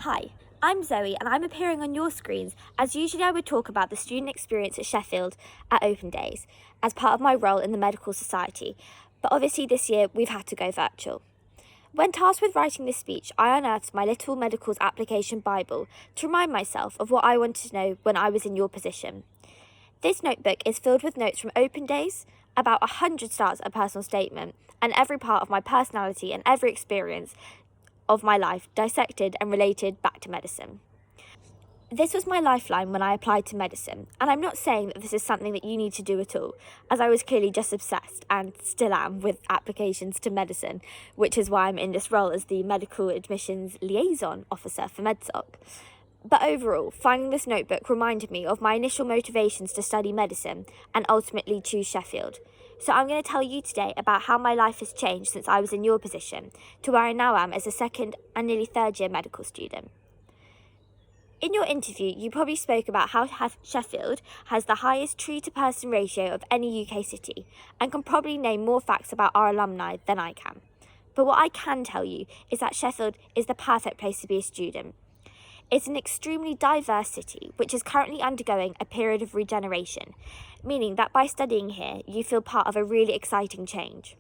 Hi, I'm Zoe and I'm appearing on your screens as usually I would talk about the student experience at Sheffield at Open Days as part of my role in the Medical Society, but obviously this year we've had to go virtual. When tasked with writing this speech, I unearthed my little medicals application Bible to remind myself of what I wanted to know when I was in your position. This notebook is filled with notes from Open Days, about 100 starts a personal statement, and every part of my personality and every experience of my life dissected and related back to medicine. This was my lifeline when I applied to medicine, and I'm not saying that this is something that you need to do at all, as I was clearly just obsessed, and still am, with applications to medicine, which is why I'm in this role as the Medical Admissions Liaison Officer for MedSoc. But overall, finding this notebook reminded me of my initial motivations to study medicine and ultimately choose Sheffield. So I'm going to tell you today about how my life has changed since I was in your position to where I now am as a second and nearly third year medical student. In your interview, you probably spoke about how Sheffield has the highest tree-to-person ratio of any UK city and can probably name more facts about our alumni than I can. But what I can tell you is that Sheffield is the perfect place to be a student. It's an extremely diverse city, which is currently undergoing a period of regeneration, meaning that by studying here, you feel part of a really exciting change.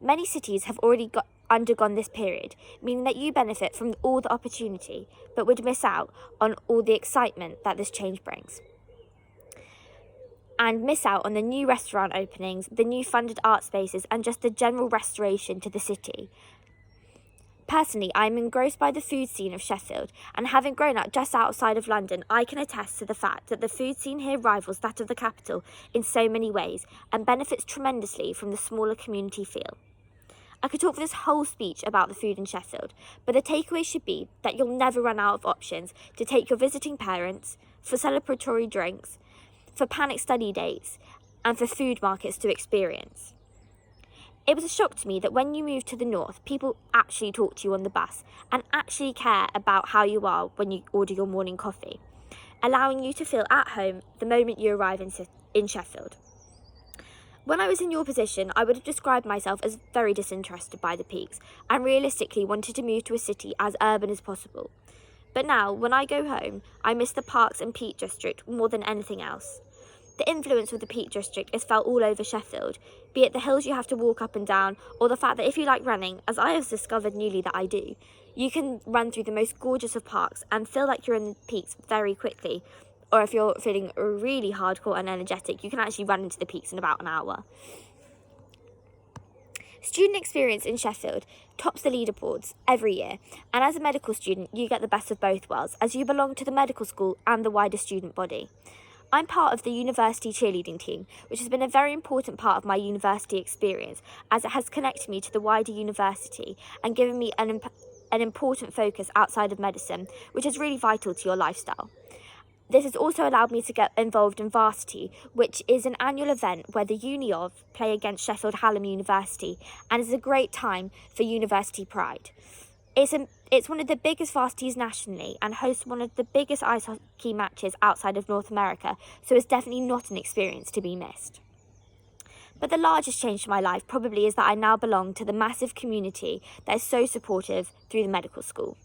Many cities have already undergone this period, meaning that you benefit from all the opportunity, but would miss out on all the excitement that this change brings. And miss out on the new restaurant openings, the new funded art spaces, and just the general restoration to the city. Personally, I am engrossed by the food scene of Sheffield, and having grown up just outside of London, I can attest to the fact that the food scene here rivals that of the capital in so many ways, and benefits tremendously from the smaller community feel. I could talk for this whole speech about the food in Sheffield, but the takeaway should be that you'll never run out of options to take your visiting parents, for celebratory drinks, for panic study dates, and for food markets to experience. It was a shock to me that when you move to the north, people actually talk to you on the bus and actually care about how you are when you order your morning coffee, allowing you to feel at home the moment you arrive in Sheffield. When I was in your position, I would have described myself as very disinterested by the peaks and realistically wanted to move to a city as urban as possible. But now, when I go home, I miss the parks and Peak District more than anything else. The influence of the Peak District is felt all over Sheffield, be it the hills you have to walk up and down, or the fact that if you like running, as I have discovered newly that I do, you can run through the most gorgeous of parks and feel like you're in the peaks very quickly. Or if you're feeling really hardcore and energetic, you can actually run into the peaks in about an hour. Student experience in Sheffield tops the leaderboards every year, and as a medical student, you get the best of both worlds, as you belong to the medical school and the wider student body. I'm part of the university cheerleading team, which has been a very important part of my university experience, as it has connected me to the wider university and given me an important focus outside of medicine, which is really vital to your lifestyle. This has also allowed me to get involved in Varsity, which is an annual event where the Uni of play against Sheffield Hallam University, and is a great time for university pride. It's one of the biggest varsities nationally and hosts one of the biggest ice hockey matches outside of North America, so it's definitely not an experience to be missed. But the largest change to my life probably is that I now belong to the massive community that is so supportive through the medical school.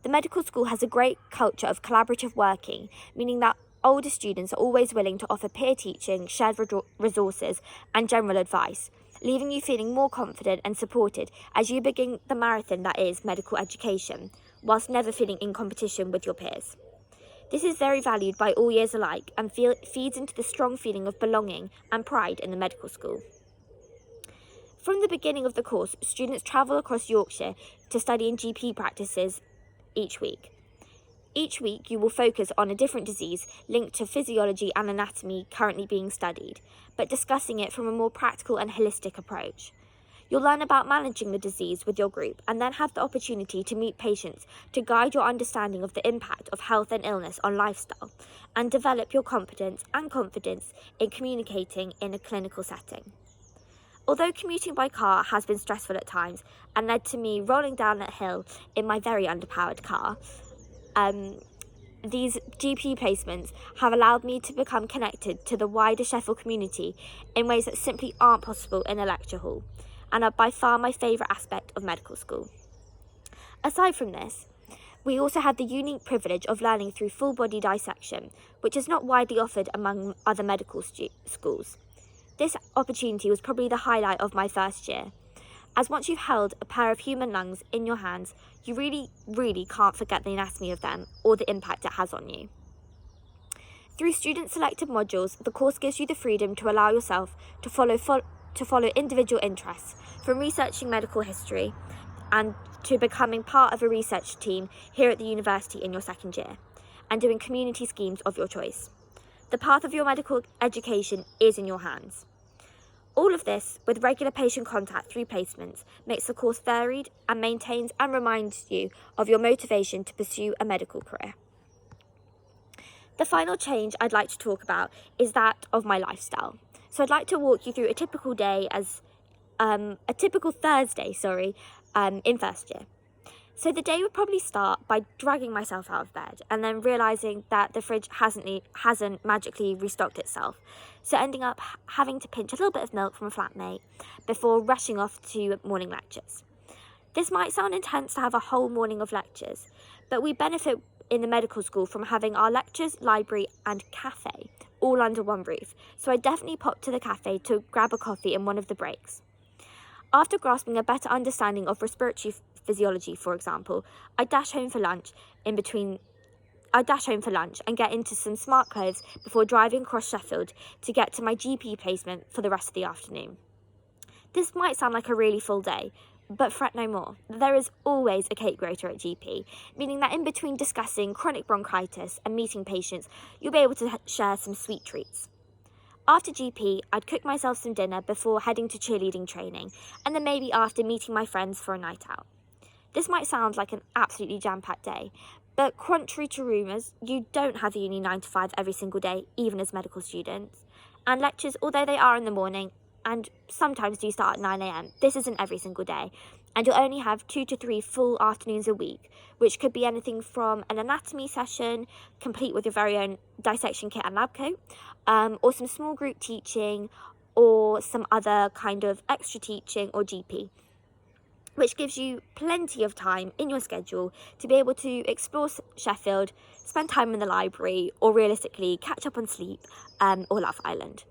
The medical school has a great culture of collaborative working, meaning that older students are always willing to offer peer teaching, shared resources, and general advice, leaving you feeling more confident and supported as you begin the marathon that is medical education, whilst never feeling in competition with your peers. This is very valued by all years alike and feeds into the strong feeling of belonging and pride in the medical school. From the beginning of the course, students travel across Yorkshire to study in GP practices each week. Each week, you will focus on a different disease linked to physiology and anatomy currently being studied, but discussing it from a more practical and holistic approach. You'll learn about managing the disease with your group and then have the opportunity to meet patients to guide your understanding of the impact of health and illness on lifestyle and develop your competence and confidence in communicating in a clinical setting. Although commuting by car has been stressful at times and led to me rolling down a hill in my very underpowered car, these GP placements have allowed me to become connected to the wider Sheffield community in ways that simply aren't possible in a lecture hall, and are by far my favourite aspect of medical school. Aside from this, We also have the unique privilege of learning through full body dissection, which is not widely offered among other medical schools. This opportunity was probably the highlight of my first year, as once you've held a pair of human lungs in your hands, you really can't forget the anatomy of them or the impact it has on you. Through student-selected modules, the course gives you the freedom to allow yourself to follow individual interests, from researching medical history and to becoming part of a research team here at the university in your second year, and doing community schemes of your choice. The path of your medical education is in your hands. All of this, with regular patient contact through placements, makes the course varied and maintains and reminds you of your motivation to pursue a medical career. The final change I'd like to talk about is that of my lifestyle. So I'd like to walk you through a typical day a typical Thursday, in first year. So the day would probably start by dragging myself out of bed and then realising that the fridge hasn't magically restocked itself. So ending up having to pinch a little bit of milk from a flatmate before rushing off to morning lectures. This might sound intense to have a whole morning of lectures, but we benefit in the medical school from having our lectures, library and cafe all under one roof. So I definitely popped to the cafe to grab a coffee in one of the breaks. After grasping a better understanding of respiratory physiology, for example, I dash home for lunch and get into some smart clothes before driving across Sheffield to get to my GP placement for the rest of the afternoon. This might sound like a really full day, but fret no more. There is always a cake grater at GP, meaning that in between discussing chronic bronchitis and meeting patients, you'll be able to share some sweet treats. After GP, I'd cook myself some dinner before heading to cheerleading training, and then maybe after meeting my friends for a night out. This might sound like an absolutely jam-packed day, but contrary to rumours, you don't have uni 9 to 5 every single day, even as medical students. And lectures, although they are in the morning, and sometimes do start at 9 a.m, this isn't every single day, and you'll only have 2 to 3 full afternoons a week, which could be anything from an anatomy session, complete with your very own dissection kit and lab coat, or some small group teaching, or some other kind of extra teaching or GP, which gives you plenty of time in your schedule to be able to explore Sheffield, spend time in the library, or realistically catch up on sleep or Love Island.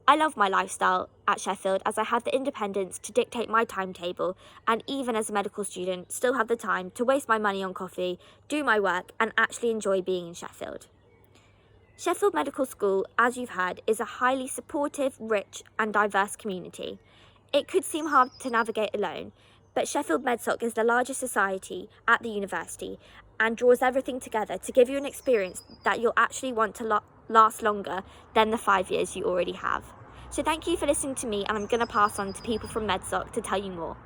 I love my lifestyle at Sheffield as I have the independence to dictate my timetable, and even as a medical student, still have the time to waste my money on coffee, do my work, and actually enjoy being in Sheffield. Sheffield Medical School, as you've heard, is a highly supportive, rich, and diverse community. It could seem hard to navigate alone, but Sheffield MedSoc is the largest society at the university and draws everything together to give you an experience that you'll actually want to last longer than the 5 years you already have. So thank you for listening to me, and I'm going to pass on to people from MedSoc to tell you more.